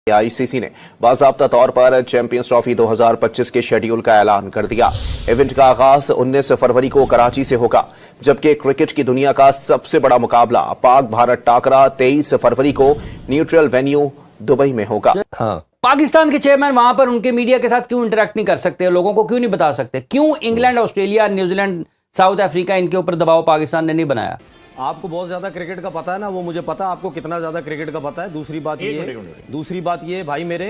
ICC ने बाकायदा तौर पर चैंपियंस ट्रॉफी 2025 के शेड्यूल का ऐलान कर दिया। इवेंट का आगाज 19 फरवरी को कराची से होगा, जबकि क्रिकेट की दुनिया का सबसे बड़ा मुकाबला पाक भारत टाकरा 23 फरवरी को न्यूट्रल वेन्यू दुबई में होगा। पाकिस्तान के चेयरमैन वहां पर उनके मीडिया के साथ क्यों इंटरेक्ट नहीं कर सकते, लोगों को क्यों नहीं बता सकते? क्यों England, Australia, New Zealand, south Africa, इनके ऊपर दबाव पाकिस्तान ने नहीं बनाया? आपको बहुत ज्यादा क्रिकेट का पता है ना, वो मुझे पता है आपको कितना ज्यादा क्रिकेट का पता है। दूसरी बात ये भाई मेरे,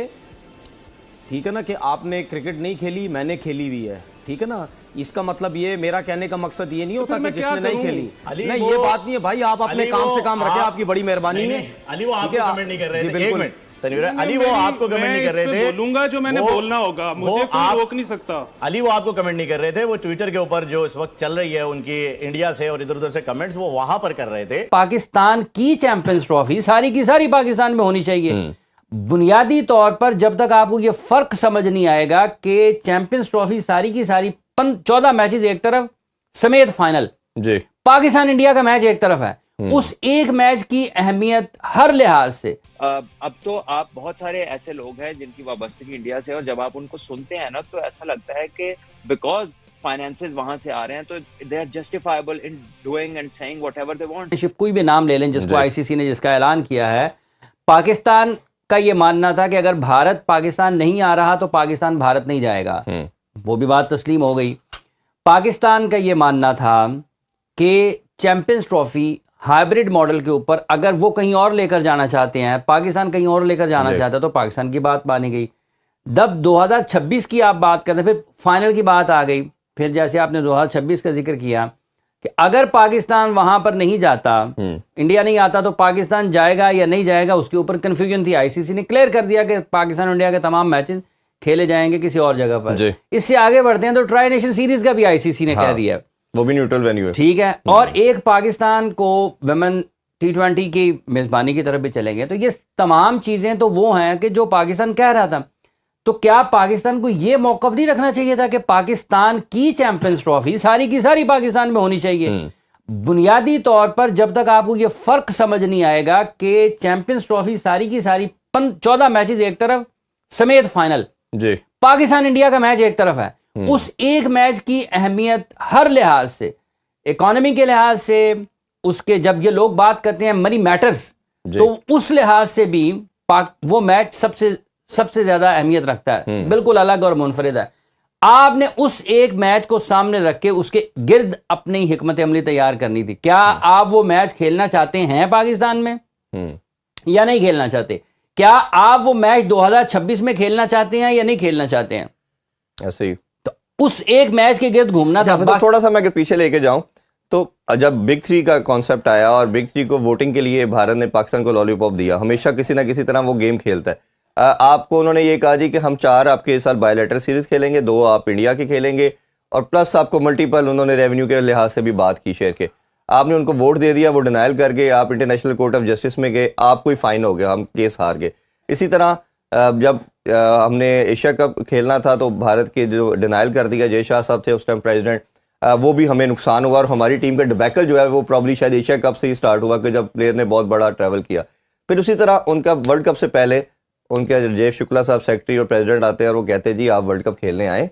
ठीक है ना, कि आपने क्रिकेट नहीं खेली, मैंने खेली हुई है, ठीक है ना। इसका मतलब ये, मेरा कहने का मकसद ये नहीं होता कि जिसने नहीं खेली, नहीं ये बात नहीं है भाई। आप अपने काम से काम रखे, आपकी बड़ी मेहरबानी है। अली वो आपको कमेंट नहीं कर रहे थे, एक मिनट अली, वो आपको कमेंट नहीं कर रहे थे। बोलूंगा जो मैंने बोलना होगा, मुझे कोई रोक नहीं सकता। अली वो आपको कमेंट नहीं कर रहे थे, वो ट्विटर के ऊपर जो इस वक्त चल रही है उनकी इंडिया से और इधर उधर से कमेंट्स, वो वहां पर कर रहे थे। पाकिस्तान की चैंपियंस ट्रॉफी सारी की सारी पाकिस्तान में होनी चाहिए। बुनियादी तौर पर जब तक आपको ये फर्क समझ नहीं आएगा कि चैंपियंस ट्रॉफी सारी की सारी 14 मैचेस एक तरफ समेत फाइनल जी, पाकिस्तान इंडिया का मैच एक तरफ है, उस एक मैच की अहमियत हर लिहाज से। अब तो आप बहुत सारे ऐसे लोग हैं जिनकी वाबस्तगी इंडिया से, और जब आप उनको सुनते हैं ना तो ऐसा लगता है कि बिकॉज फाइनेंसेस वहां से आ रहे हैं तो they are justifiable in doing and saying whatever they want. कोई भी नाम ले लें जिसको आईसीसी ने जिसका ऐलान किया है, पाकिस्तान का ये मानना था कि अगर भारत पाकिस्तान नहीं आ रहा तो पाकिस्तान भारत नहीं जाएगा, वो भी बात तस्लीम हो गई। पाकिस्तान का ये मानना था कि चैंपियंस ट्रॉफी हाइब्रिड मॉडल के ऊपर अगर वो कहीं और लेकर जाना चाहते हैं, पाकिस्तान कहीं और लेकर जाना चाहता है तो पाकिस्तान की बात मानी गई। जब 2026 की आप बात करते, फिर फाइनल की बात आ गई। फिर जैसे आपने 2026 का जिक्र किया कि अगर पाकिस्तान वहां पर नहीं जाता, इंडिया नहीं आता, तो पाकिस्तान जाएगा या नहीं जाएगा, उसके ऊपर कंफ्यूजन थी। आईसीसी ने क्लियर कर दिया कि पाकिस्तान इंडिया के तमाम मैचेस खेले जाएंगे किसी और जगह पर। इससे आगे बढ़ते हैं तो ट्राई नेशन सीरीज का भी आईसीसी ने कह दिया, वो भी न्यूट्रल वेन्यू है, ठीक है। और एक पाकिस्तान को वुमेन T20 की मेजबानी की तरफ भी चलेंगे। तो ये तमाम चीजें तो वो हैं कि जो पाकिस्तान कह रहा था। तो क्या पाकिस्तान को ये मौकफ नहीं रखना चाहिए था कि पाकिस्तान की चैंपियंस ट्रॉफी सारी की सारी पाकिस्तान में होनी चाहिए? बुनियादी तौर पर जब तक आपको ये फर्क समझ नहीं आएगा कि चैंपियंस ट्रॉफी सारी की सारी 14 मैचेस एक तरफ समेत फाइनल जी, पाकिस्तान इंडिया का मैच एक तरफ है, उस एक मैच की अहमियत हर लिहाज से, इकोनॉमी के लिहाज से, उसके जब ये लोग बात करते हैं मनी मैटर्स, तो उस लिहाज से भी वो मैच सबसे ज्यादा अहमियत रखता है, बिल्कुल अलग और मुनफरिद है। आपने उस एक मैच को सामने रख के उसके गिर्द अपनी हिकमत अमली तैयार करनी थी। क्या आप वो मैच खेलना चाहते हैं पाकिस्तान में या नहीं खेलना चाहते? क्या आप वो मैच 2026 में खेलना चाहते हैं या नहीं खेलना चाहते हैं? ऐसे ही उस एक मैच के गिर्द घूमना था। तो थोड़ा सा मैं अगर पीछे लेके जाऊं तो जब बिग थ्री का कॉन्सेप्ट आया और बिग थ्री को वोटिंग के लिए भारत ने पाकिस्तान को लॉलीपॉप दिया, हमेशा किसी ना किसी तरह वो गेम खेलता है। आपको उन्होंने ये कहा जी कि हम 4 आपके साथ बायोलेटरल सीरीज खेलेंगे, 2 आप इंडिया के खेलेंगे, और प्लस आपको मल्टीपल उन्होंने रेवेन्यू के लिहाज से भी बात की शेयर के। आपने उनको वोट दे दिया, वो डिनाइल कर गए, आप इंटरनेशनल कोर्ट ऑफ जस्टिस में गए, आपको ही फाइन हो गया, हम केस हार गए। इसी तरह जब हमने एशिया कप खेलना था तो भारत के जो डिनाइल कर दिया, जय शाह साहब थे उस टाइम प्रेसिडेंट, वो भी हमें नुकसान हुआ और हमारी टीम का डिबैकल जो है वो प्रॉब्ली शायद एशिया कप से ही स्टार्ट हुआ कि जब प्लेयर ने बहुत बड़ा ट्रैवल किया। फिर उसी तरह उनका वर्ल्ड कप से पहले उनके जय शुक्ला साहब सेक्रेटरी और प्रेसिडेंट आते हैं और वो कहते हैं जी आप वर्ल्ड कप खेलने आए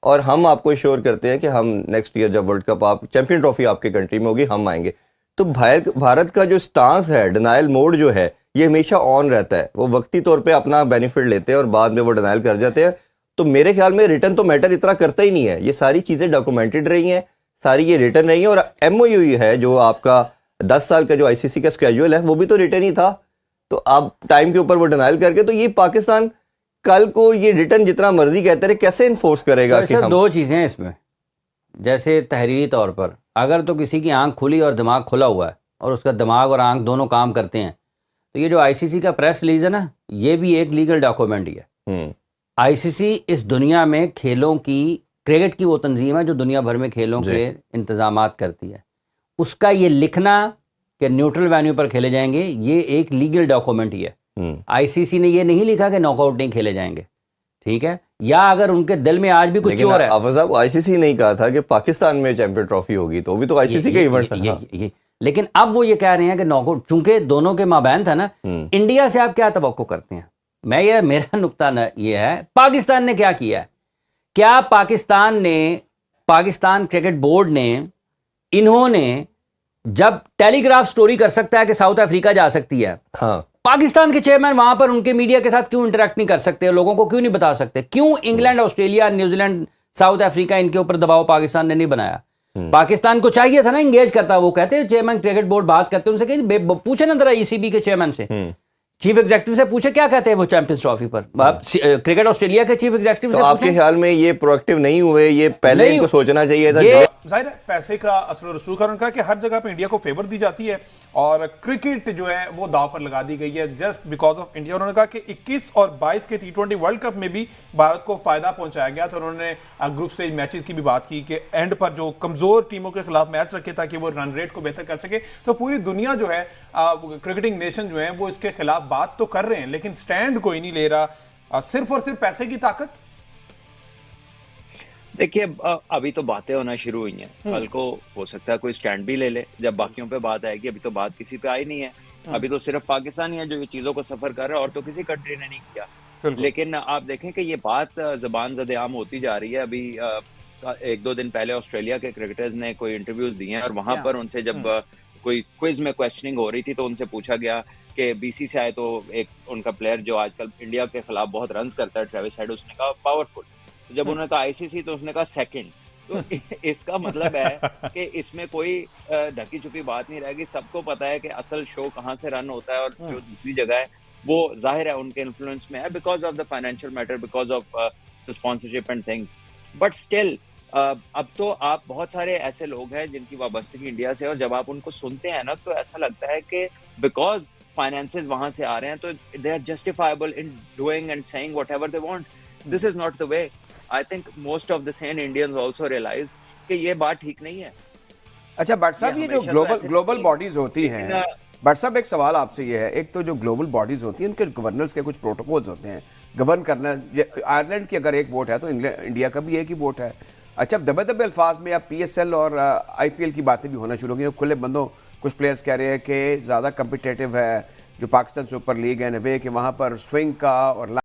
और हम आपको श्योर करते हैं कि हम नेक्स्ट ईयर जब वर्ल्ड कप आप चैंपियन ट्रॉफी आपके कंट्री में होगी हम आएंगे। तो भारत का जो स्टांस है, डिनाइल मोड जो है, ये हमेशा ऑन रहता है। वो वक्ती तौर पे अपना बेनिफिट लेते हैं और बाद में वो डिनाइल कर जाते हैं। तो मेरे ख्याल में रिटर्न तो मैटर इतना करता ही नहीं है। ये सारी चीज़ें डॉक्यूमेंटेड रही हैं, सारी ये रिटर्न रही हैं, और MOU है जो आपका 10 साल का जो ICC का स्केड्यूल है वो भी तो रिटर्न ही था। तो अब टाइम के ऊपर वो डिनाइल करके, तो ये पाकिस्तान कल को ये रिटर्न जितना मर्जी कहते रहे कैसे इन्फोर्स करेगा? कि हम 2 चीज़ें हैं इसमें। जैसे तहरीरी तौर पर अगर तो किसी की आंख खुली और दिमाग खुला हुआ है और उसका दिमाग और आंख दोनों काम करते हैं, तो ये जो ICC का प्रेस रिलीज है ना, ये भी एक लीगल डॉक्यूमेंट ही है। ICC इस दुनिया में खेलों की, क्रिकेट की वो तंजीम है जो दुनिया भर में खेलों के इंतजामात करती है। उसका ये लिखना कि न्यूट्रल वेन्यू पर खेले जाएंगे, ये एक लीगल डॉक्यूमेंट ही है। ICC ने ये नहीं लिखा कि नॉकआउट नहीं खेले जाएंगे, ठीक है? या अगर उनके दिल में आज भी कुछ चोर है। आफत साहब, ICC नहीं कहा था कि पाकिस्तान में चैंपियन ट्रॉफी होगी, तो भी तो ICC का इवेंट था। लेकिन अब वो ये कह रहे हैं कि नॉकआउट, चूंकि दोनों के माबैन था ना, इंडिया से आप क्या तवक्को करते हैं? मेरा नुक्ता ये है, पाकिस्तान ने क्या किया है? क्या पाकिस्तान क्रिकेट बोर्ड ने, इन्होंने, जब टेलीग्राफ स्टोरी कर सकता है कि साउथ अफ्रीका जा सकती है, हाँ, पाकिस्तान के चेयरमैन वहां पर उनके मीडिया के साथ क्यों इंटरेक्ट नहीं कर सकते? लोगों को क्यों नहीं बता सकते? क्यों England, Australia, New Zealand, south Africa, इनके ऊपर दबाव पाकिस्तान ने नहीं बनाया? पाकिस्तान को चाहिए था ना इंगेज करता। वो कहते हैं चेयरमैन क्रिकेट बोर्ड बात करते हैं उनसे, कहीं पूछे ना जरा ईसीबी के चेयरमैन से, चीफ एग्जीक्यूटिव से पूछे क्या कहते हैं वो चैंपियंस ट्रॉफी पर। क्रिकेट ऑस्ट्रेलिया के चीफ एग्जीक्यूटिव तो से आपके ख्याल में ये प्रोएक्टिव नहीं हुए? ये पहले इनको सोचना चाहिए था। जाहिर है पैसे का असर रसूल का उनका कि हर जगह पे इंडिया को फेवर दी जाती है और क्रिकेट जो है वो दाव पर लगा दी गई है जस्ट बिकॉज ऑफ इंडिया। उन्होंने कहा कि 21 और 22 के T20 वर्ल्ड कप में भी भारत को फायदा पहुंचाया गया था। उन्होंने ग्रुप स्टेज मैचेस की भी बात की कि एंड पर जो कमजोर टीमों के खिलाफ मैच रखे ताकि वो रन रेट को बेहतर कर सके। तो पूरी दुनिया जो है क्रिकेटिंग नेशन जो है वो इसके खिलाफ बात तो कर रहे हैं लेकिन स्टैंड कोई नहीं ले रहा, सिर्फ और सिर्फ पैसे की ताकत। देखिए अभी तो बातें होना शुरू हुई हैं, कल को हो सकता है कोई स्टैंड भी ले ले जब बाकियों पे बात आएगी। अभी तो बात किसी पे आई नहीं है, अभी तो सिर्फ पाकिस्तान ही है जो ये चीजों को सफर कर रहा है और तो किसी कंट्री ने नहीं किया। लेकिन आप देखें कि ये बात जबान ज़द-ए-आम होती जा रही है। अभी 1-2 दिन पहले ऑस्ट्रेलिया के क्रिकेटर्स ने कोई इंटरव्यूज दिए हैं और वहां पर उनसे जब कोई क्विज में क्वेश्चनिंग हो रही थी तो उनसे पूछा गया कि बीसीसीआई तो एक उनका प्लेयर जो आजकल इंडिया के खिलाफ बहुत रन्स करता है, ट्रेविस हेड, उसने कहा पावरफुल। तो जब उन्होंने कहा आईसीसी तो उसने कहा सेकंड। तो इसका मतलब है कि इसमें कोई ढकी छुपी बात नहीं रहेगी। सबको पता है कि असल शो कहाँ से रन होता है और जो दूसरी जगह है वो जाहिर है उनके इन्फ्लुएंस में है because of the financial matter, because of sponsorship and things. But still अब तो आप बहुत सारे ऐसे लोग हैं जिनकी वाबस्तगी इंडिया से, और जब आप उनको सुनते हैं ना तो ऐसा लगता है कि बिकॉज फाइनेंसेस वहां से आ रहे हैं तो they are justifiable in doing and saying whatever they want. This is not the way. I think most of the sane Indians also realize कि ये बात ठीक नहीं है। अच्छा भट्ट साहब, ये जो ग्लोबल बॉडीज होती हैं, भट्ट साहब एक सवाल आपसे ये है, एक तो जो ग्लोबल बॉडीज होती हैं उनके गवर्नर्स के कुछ प्रोटोकॉल्स होते हैं गवर्न करना। आयरलैंड की अगर एक वोट है तो इंडिया का भी एक ही वोट है। अच्छा, दबे दबे अल्फाज में अब PSL और IPL की बातें भी होना शुरू हो गई। खुले बंदों कुछ प्लेयर्स कह रहे हैं कि ज़्यादा कम्पिटेटिव है जो पाकिस्तान सुपर लीग है, वे कि वहाँ पर स्विंग का और